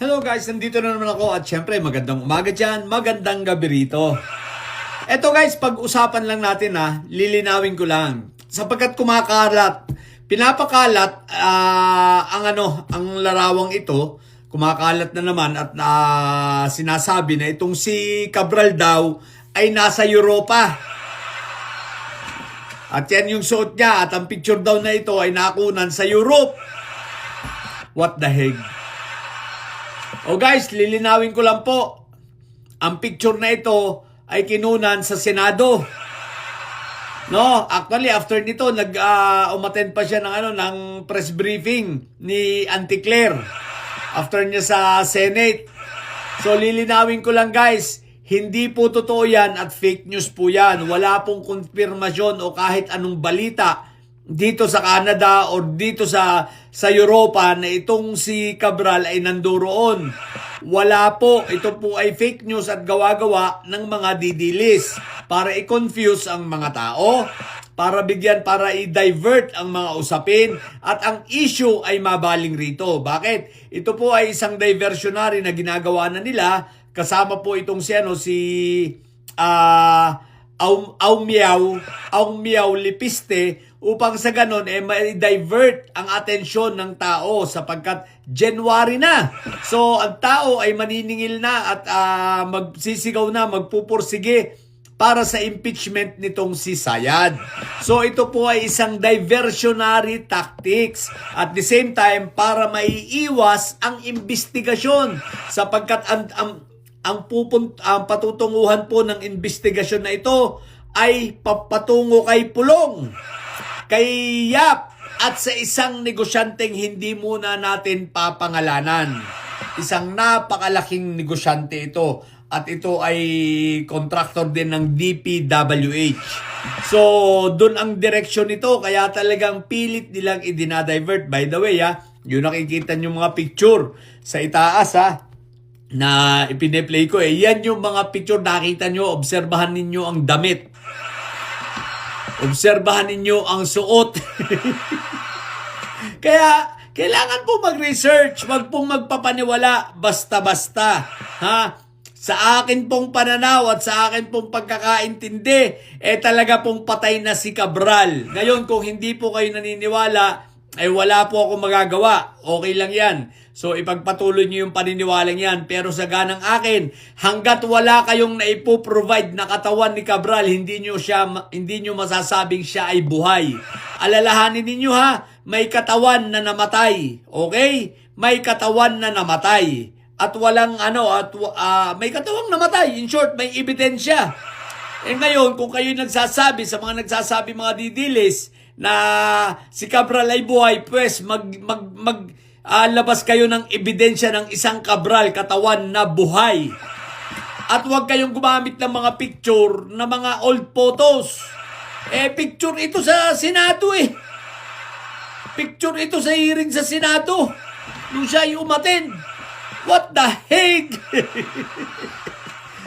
Hello guys, nandito na naman ako at syempre magandang umaga dyan, magandang gabi rito. Eto guys, pag-usapan lang natin lilinawin ko lang. Sapagkat pinapakalat ang larawang ito, kumakalat na naman at sinasabi na itong si Cabral daw ay nasa Europa. At yan yung suot niya at ang picture daw na ito ay nakunan sa Europe. What the heck? O guys, lilinawin ko lang po. Ang picture na ito ay kinunan sa Senado. No, actually after nito umattend pa siya ng press briefing ni Auntie Claire after niya sa Senate. So lilinawin ko lang guys, hindi po totoo yan at fake news po yan. Wala pong konfirmasyon o kahit anong balita dito sa Canada or dito sa Europa na itong si Cabral ay nandoroon. Wala po. Ito po ay fake news at gawa-gawa ng mga didilis para i-confuse ang mga tao, para i-divert ang mga usapin at ang issue ay mabaling rito. Bakit? Ito po ay isang diversionary na ginagawa na nila kasama po itong si Aung Miao Lipiste upang sa ganon ma-divert ang atensyon ng tao sapagkat January na. So ang tao ay maniningil na at magsisigaw na, magpupursige para sa impeachment nitong si Sayad. So ito po ay isang diversionary tactics at the same time para maiiwas ang investigasyon sapagkat ang patutunguhan po ng investigasyon na ito ay papatungo kay Pulong, kay Yap, at sa isang negosyanteng hindi muna natin papangalanan. Isang napakalaking negosyante ito at ito ay contractor din ng DPWH. So, doon ang direksyon nito kaya talagang pilit nilang idinadivert. By the way, yung nakikita nyo mga picture sa itaas na ipine-play ko yan yung mga picture nakita nyo, obserbahan ninyo ang damit. Obserbahan ninyo ang suot. Kaya, kailangan po mag-research. Wag pong magpapaniwala basta-basta. Sa akin pong pananaw at sa akin pong pagkakaintindi, talaga pong patay na si Cabral. Ngayon, kung hindi po kayo naniniwala, ay wala po akong magagawa. Okay lang yan. So, ipagpatuloy nyo yung paniniwalang yan. Pero sa ganang akin, hanggat wala kayong naipoprovide na katawan ni Cabral, hindi nyo masasabing siya ay buhay. Alalahanin ninyo may katawan na namatay. Okay? May katawan na namatay. At walang may katawang namatay. In short, may ebidensya. Ngayon, kung kayo nagsasabi sa mga mga didilis na si Cabral ay buhay, pues labas kayo ng ebidensya ng isang Cabral katawan na buhay. At huwag kayong gumamit ng mga picture na mga old photos. Picture ito sa Senado Picture ito sa hearing sa Senado. Nung siya ay umattend. What the heck?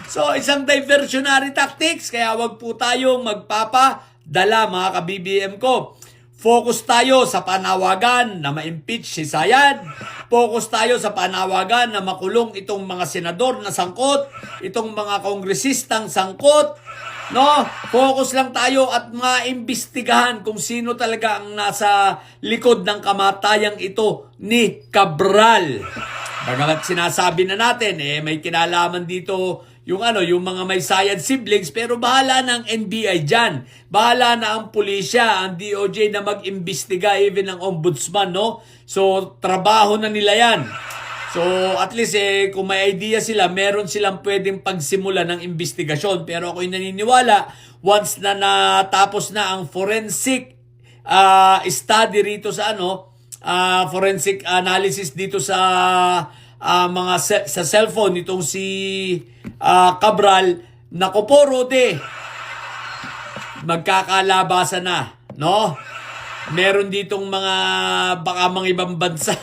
So, isang diversionary tactics. Kaya wag po tayong magpapadala mga ka-BBM ko. Focus tayo sa panawagan na ma-impeach si Sayad. Focus tayo sa panawagan na makulong itong mga senador na sangkot, itong mga kongresistang sangkot. No? Focus lang tayo at maimbestigahan kung sino talaga ang nasa likod ng kamatayang ito ni Cabral. Bagamat sinasabi na natin, may kinalaman dito yung mga may Sayad siblings, pero bahala ng NBI dyan. Bahala na ang pulisya, ang DOJ na mag-imbestiga, even ang ombudsman, no? So, trabaho na nila yan. So, at least, kung may idea sila, meron silang pwedeng pagsimula ng investigasyon. Pero ako'y naniniwala, once na natapos na ang forensic study rito sa forensic analysis dito sa sa cellphone nitong si Cabral, nako po Rode, magkakalabasan na, no? Meron ditong baka mga ibang bansa.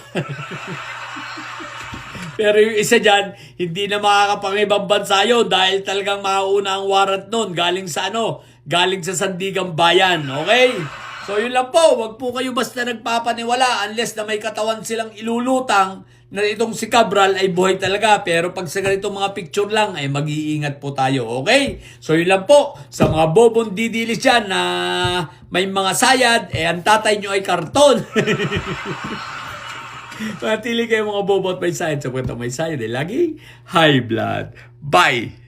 Pero yung isa dyan, hindi na makakapangibang bansa yun dahil talagang mauuna ang warrant nun galing sa Sandigang Bayan, okay? So So yun lang po, wag po kayo basta nagpapaniwala unless na may katawan silang ilulutang na itong si Cabral ay buhay talaga. Pero pag sa ganitong mga picture lang ay mag-iingat po tayo, okay? So yun lang po, sa mga bobong didilis dyan na may mga sayad, ang tatay nyo ay karton. Matili kayo mga bobo at may sayad. Sapagkat may sayad ay laging high blood. Bye!